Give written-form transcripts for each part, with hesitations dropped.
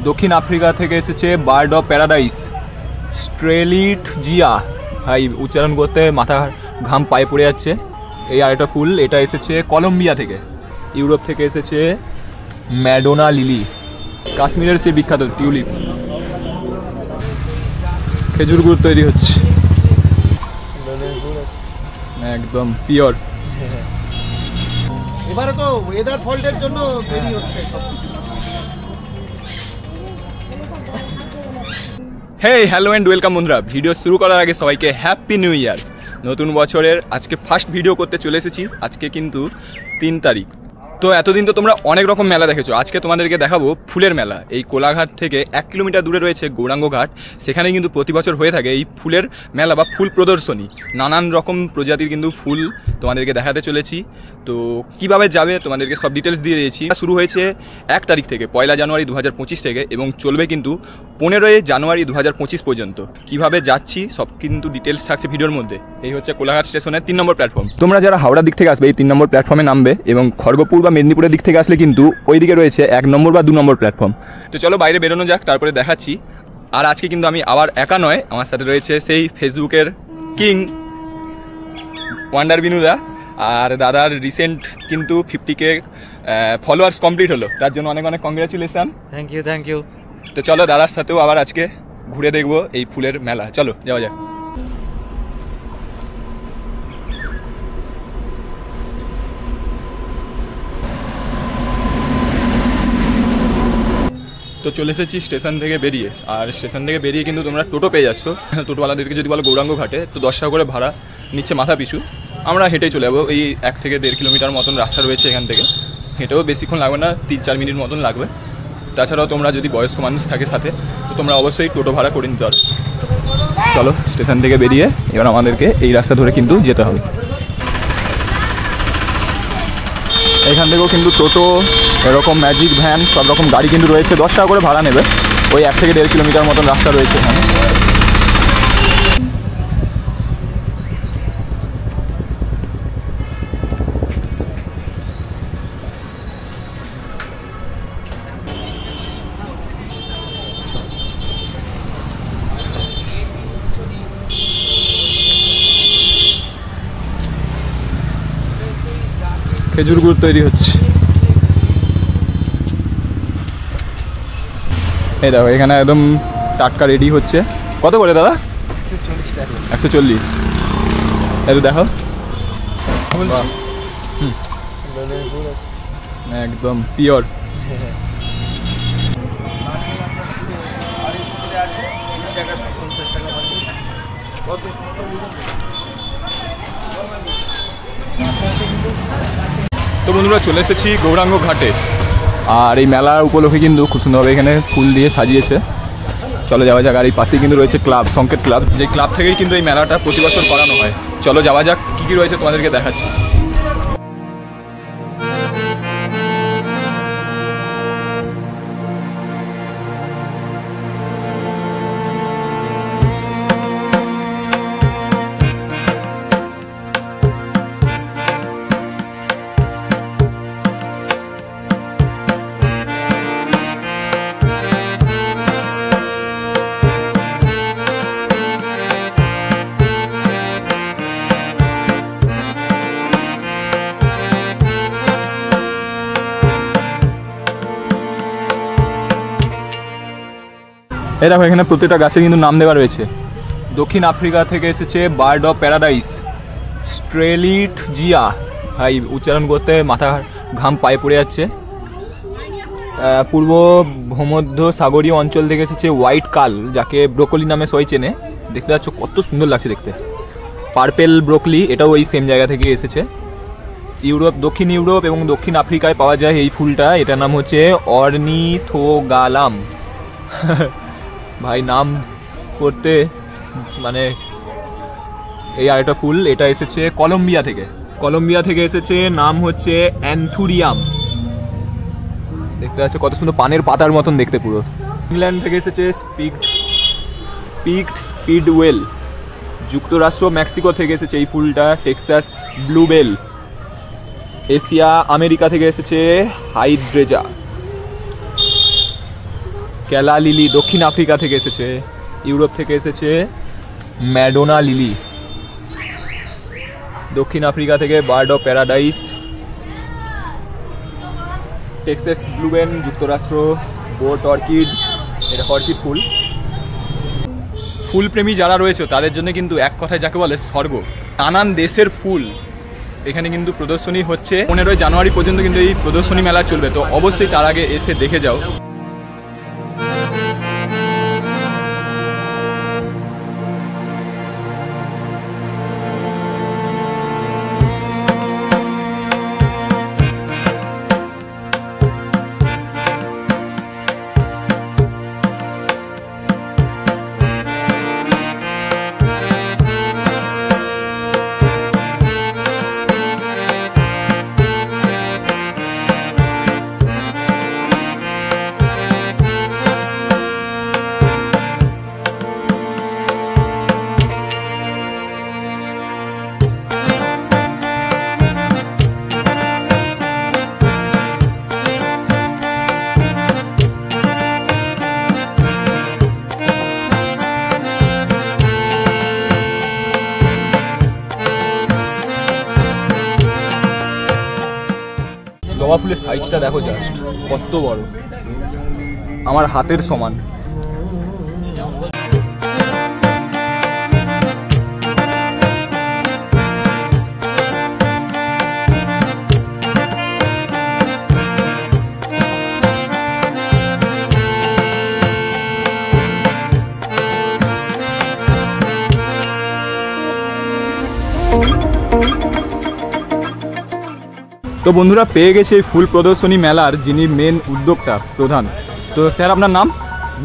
দক্ষিণ আফ্রিকা থেকে এসেছে বার্ড অফ প্যারাডাইস স্ট্রেলিট জিয়া। ভাই উচ্চারণ করতে মাথা ঘাম পায়ে পড়ে যাচ্ছে। এই আরেকটা ফুল, এটা এসেছে কলম্বিয়া থেকে। ইউরোপ থেকে এসেছে ম্যাডোনা লিলি। কাশ্মীরের সেই বিখ্যাত টিউলিপ। খেজুর গুড় তৈরি হচ্ছে, একদম পিওর। এবারে তো ওয়েদার ফল্টের জন্য দেরি হচ্ছে সব। হেই হ্যালো অ্যান্ড ওয়েলকাম বন্ধুরা। ভিডিও শুরু করার আগে সবাইকে হ্যাপি নিউ ইয়ার। নতুন বছরের আজকে ফার্স্ট ভিডিও করতে চলে এসেছি। আজকে কিন্তু 3 তারিখ। তো এতদিন তো তোমরা অনেক রকম মেলা দেখেছো, আজকে তোমাদেরকে দেখাবো ফুলের মেলা। এই কোলাঘাট থেকে 1 কিলোমিটার দূরে রয়েছে গৌরাঙ্গ ঘাট। সেখানে কিন্তু প্রতি বছর হয়ে থাকে এই ফুলের মেলা বা ফুল প্রদর্শনী। নানান রকম প্রজাতির কিন্তু ফুল তোমাদেরকে দেখাতে চলেছি। তো কিভাবে যাবে তোমাদেরকে সব ডিটেলস দিয়ে দিয়েছি। শুরু হয়েছে 1 তারিখ থেকে, 1 জানুয়ারি 2025 থেকে, এবং চলবে কিন্তু 15 জানুয়ারি 2025 পর্যন্ত। কিভাবে যাচ্ছি সব কিন্তু ডিটেলস থাকছে ভিডিওর মধ্যে। এই হচ্ছে কোলাঘাট স্টেশনের 3 নম্বর প্ল্যাটফর্ম। তোমরা যারা হাওড়ার দিক থেকে আসবে এই 3 নম্বর প্ল্যাটফর্মে নামবে, এবং খড়গপুর বা মেদিনীপুরের দিক থেকে আসলে কিন্তু ওইদিকে রয়েছে 1 নম্বর বা 2 নম্বর প্ল্যাটফর্ম। তো চলো বাইরে বেরোনো যাক, তারপরে দেখাচ্ছি। আর আজকে কিন্তু আমি আবার একা নয়, আমার সাথে রয়েছে সেই ফেসবুকের কিং ওয়ান্ডার বিনুদা। আর দাদার রিসেন্ট কিন্তু 50K ফলোয়ার্স কমপ্লিট হলো, তার জন্য অনেক অনেক কংগ্রাচুলেশন। Thank you. তো চলো দাদার সাথেও আবার আজকে ঘুরে দেখবো এই ফুলের মেলা। চলো যাওয়া যাক। তো চলে এসেছি স্টেশন থেকে বেরিয়ে। আর স্টেশন থেকে বেরিয়ে কিন্তু তোমরা টোটো পেয়ে যাচ্ছ। টোটোওয়ালাদেরকে যদি বলো গৌরাঙ্গ ঘাটে, তো 10 টাকা করে ভাড়া নিচ্ছে মাথা পিছু। আমরা হেঁটেই চলে যাবো। এই 1 থেকে 1.5 কিলোমিটার মতন রাস্তা রয়েছে এখান থেকে। হেঁটেও বেশিক্ষণ লাগবে না, 3-4 মিনিট মতন লাগবে। তাছাড়াও তোমরা যদি বয়স্ক মানুষ থাকে সাথে, তো তোমরা অবশ্যই টোটো ভাড়া করে নিতে পারো। চলো স্টেশন থেকে বেরিয়ে এবার আমাদেরকে এই রাস্তা ধরে কিন্তু যেতে হবে। এখান থেকেও কিন্তু টোটো, এরকম ম্যাজিক ভ্যান, সব রকম গাড়ি কিন্তু রয়েছে। 10 টাকা করে ভাড়া নেবে। ওই 1 থেকে 1.5 কিলোমিটার মতন রাস্তা রয়েছে এখানে। খেজুর গুড় তৈরি হচ্ছে। এই দেখো এখানে একদম টাটকা রেডি হচ্ছে। কত করে দাদা? 140 টাকা। 140। একটু দেখো, একদম পিওর। তো বন্ধুরা চলে এসেছি গৌরাঙ্গ ঘাটে। আর এই মেলার উপলক্ষে কিন্তু খুব সুন্দরভাবে এখানে ফুল দিয়ে সাজিয়েছে। চলো যাওয়া যাক। আর এই পাশেই কিন্তু রয়েছে ক্লাব, সংকেত ক্লাব। যে ক্লাব থেকেই কিন্তু এই মেলাটা প্রতি বছর করানো হয়। চলো যাওয়া যাক, কী কী রয়েছে তোমাদেরকে দেখাচ্ছি। এই দেখো এখানে প্রত্যেকটা গাছের কিন্তু নাম দেওয়া রয়েছে। দক্ষিণ আফ্রিকা থেকে এসেছে বার্ড অফ প্যারাডাইস স্ট্রেলিট জিয়া। ভাই উচ্চারণ করতে মাথা ঘাম পায়ে পড়ে যাচ্ছে। পূর্ব ভূমধ্য সাগরীয় অঞ্চল থেকে এসেছে হোয়াইট কাল, যাকে ব্রোকলি নামে সবাই চেনে। দেখতে পাচ্ছ কত সুন্দর লাগছে দেখতে। পার্পেল ব্রোকলি, এটাও এই সেম জায়গা থেকে এসেছে। দক্ষিণ ইউরোপ এবং দক্ষিণ আফ্রিকায় পাওয়া যায় এই ফুলটা। এটার নাম হচ্ছে অর্নিথোগালাম। ভাই নাম করতে মানে। এই আরেকটা ফুল, এটা এসেছে কলম্বিয়া থেকে এসেছে, নাম হচ্ছে অ্যান্থুরিয়াম। দেখতে পাচ্ছ কত সুন্দর, পানের পাতার মতন দেখতে পুরো। ইংল্যান্ড থেকে এসেছে স্পিডওয়েল। যুক্তরাষ্ট্র মেক্সিকো থেকে এসেছে এই ফুলটা টেক্সাস ব্লুবেল। এশিয়া আমেরিকা থেকে এসেছে হাইড্রেজা। কেলা লিলি দক্ষিণ আফ্রিকা থেকে এসেছে, ইউরোপ থেকে এসেছে ম্যাডোনা লিলি, দক্ষিণ আফ্রিকা থেকে বার্ড অফ প্যারাডাইস, টেক্সাস ব্লুবেন যুক্তরাষ্ট্র, বোট অর্কিড, এটা অর্কিড ফুল। ফুলপ্রেমী যারা রয়েছে তাদের জন্য কিন্তু এক কথায় যাকে বলে স্বর্গ। নানান দেশের ফুল এখানে কিন্তু প্রদর্শনী হচ্ছে। 15 জানুয়ারি পর্যন্ত কিন্তু এই প্রদর্শনী মেলা চলবে, তো অবশ্যই তার আগে এসে দেখে যাও। জবা ফুলের সাইজটা দেখো জাস্ট কত বড়, আমার হাতের সমান। তো বন্ধুরা পেয়ে গেছে এই ফুল প্রদর্শনী মেলার যিনি মেন উদ্যোক্তা প্রধান। তো স্যার আপনার নাম?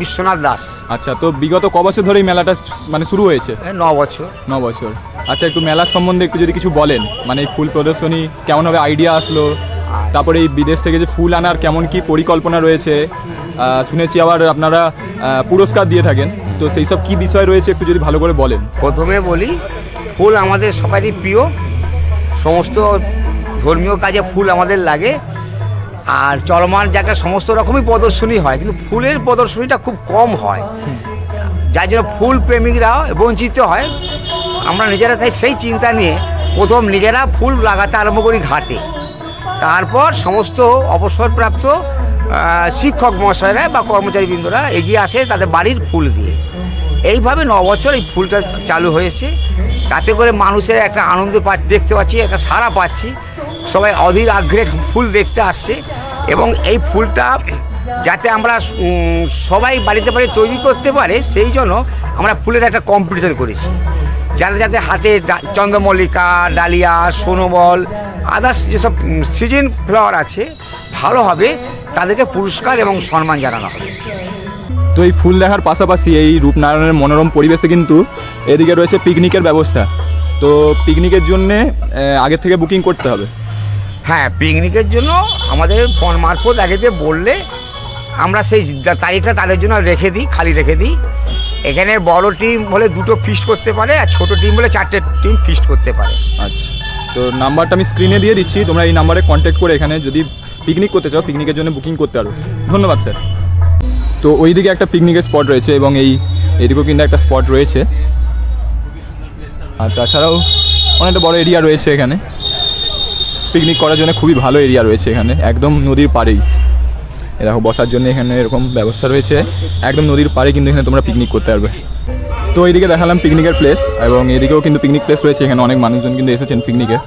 বিশ্বনাথ দাস। আচ্ছা, তো বিগত ক বছর ধরে এই মেলাটা মানে শুরু হয়েছে? 9 বছর। 9 বছর। আচ্ছা, একটু মেলার সম্বন্ধে একটু যদি কিছু বলেন, মানে এই ফুল প্রদর্শনী কেমনভাবে আইডিয়া আসলো, তারপরে এই বিদেশ থেকে যে ফুল আনার কেমন কি পরিকল্পনা রয়েছে, শুনেছি আবার আপনারা পুরস্কার দিয়ে থাকেন, তো সেই সব কি বিষয় রয়েছে একটু যদি ভালো করে বলেন। প্রথমে বলি, ফুল আমাদের সবারই প্রিয়, সমস্ত ধর্মীয় কাজে ফুল আমাদের লাগে। আর চলমান জায়গায় সমস্ত রকমই প্রদর্শনী হয়, কিন্তু ফুলের প্রদর্শনীটা খুব কম হয়, যার জন্য ফুল প্রেমিকরা বঞ্চিত হয়। আমরা নিজেরা তাই সেই চিন্তা নিয়ে প্রথম নিজেরা ফুল লাগাতে আরম্ভ করি ঘাটে, তারপর সমস্ত অবসরপ্রাপ্ত শিক্ষক মহাশয়রা বা কর্মচারীবৃন্দরা এগিয়ে আসে তাদের বাড়ির ফুল দিয়ে। এইভাবে 9 বছর এই ফুলটা চালু হয়েছে, তাতে করে মানুষের একটা আনন্দ দেখতে পাচ্ছি, একটা সাড়া পাচ্ছি, সবাই অধীর আগ্রহে ফুল দেখতে আসছে। এবং এই ফুলটা যাতে আমরা সবাই বাড়িতে তৈরি করতে পারে, সেই জন্য আমরা ফুলের একটা কম্পিটিশন করেছি, যাতে হাতে চন্দ্রমল্লিকা, ডালিয়া, সোনমল, আদার্স যেসব সিজন ফ্লাওয়ার আছে ভালো হবে, তাদেরকে পুরস্কার এবং সম্মান জানানো হবে। তো এই ফুল দেখার পাশাপাশি এই রূপনারায়ণের মনোরম পরিবেশে কিন্তু এদিকে রয়েছে পিকনিকের ব্যবস্থা। তো পিকনিকের জন্যে আগে থেকে বুকিং করতে হবে? হ্যাঁ, পিকনিকের জন্য আমাদের ফোন মারফত আগে বললে আমরা সেই তারিখটা তাদের জন্য রেখে দিই, খালি রেখে দিই। এখানে বড় টিম হলে 2টো ফিস্ট করতে পারে, আর ছোটো টিম হলে 4টে টিম ফিস্ট করতে পারে। আচ্ছা, তো নাম্বারটা আমি স্ক্রিনে দিয়ে দিচ্ছি, তোমরা এই নাম্বারে কন্ট্যাক্ট করে এখানে যদি পিকনিক করতে চাও পিকনিকের জন্য বুকিং করতে পারো। ধন্যবাদ স্যার। তো ওইদিকে একটা পিকনিকের স্পট রয়েছে এবং এইদিকেও কিন্তু একটা স্পট রয়েছে, আর তাছাড়াও অনেকটা বড় এরিয়া রয়েছে এখানে। পিকনিক করার জন্য খুবই ভালো এরিয়া রয়েছে এখানে, একদম নদীর পাড়েই। দেখো বসার জন্য এখানে এরকম ব্যবস্থা রয়েছে, একদম নদীর পাড়ে কিন্তু এখানে তোমরা পিকনিক করতে পারবে। তো এইদিকে দেখালাম পিকনিকের প্লেস, এবং এদিকেও কিন্তু পিকনিক প্লেস রয়েছে, এখানে অনেক মানুষজন কিন্তু এসেছেন পিকনিকে।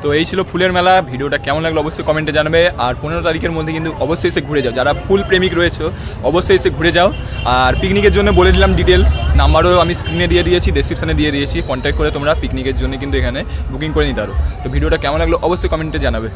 তো এই ছিল ফুলের মেলা। ভিডিওটা কেমন লাগলো অবশ্যই কমেন্টে জানাবে, আর 15 তারিখের মধ্যে কিন্তু অবশ্যই এসে ঘুরে যাও, যারা ফুল প্রেমিক রয়েছে অবশ্যই এসে ঘুরে যাও। আর পিকনিকের জন্য বলে দিলাম ডিটেলস, নাম্বারও আমি স্ক্রিনে দিয়ে দিয়েছি, ডেসক্রিপশনে দিয়ে দিয়েছি, কন্ট্যাক্ট করে তোমরা পিকনিকের জন্য কিন্তু এখানে বুকিং করে নিতে পারো। তো ভিডিওটা কেমন লাগলো অবশ্যই কমেন্টে জানাবে।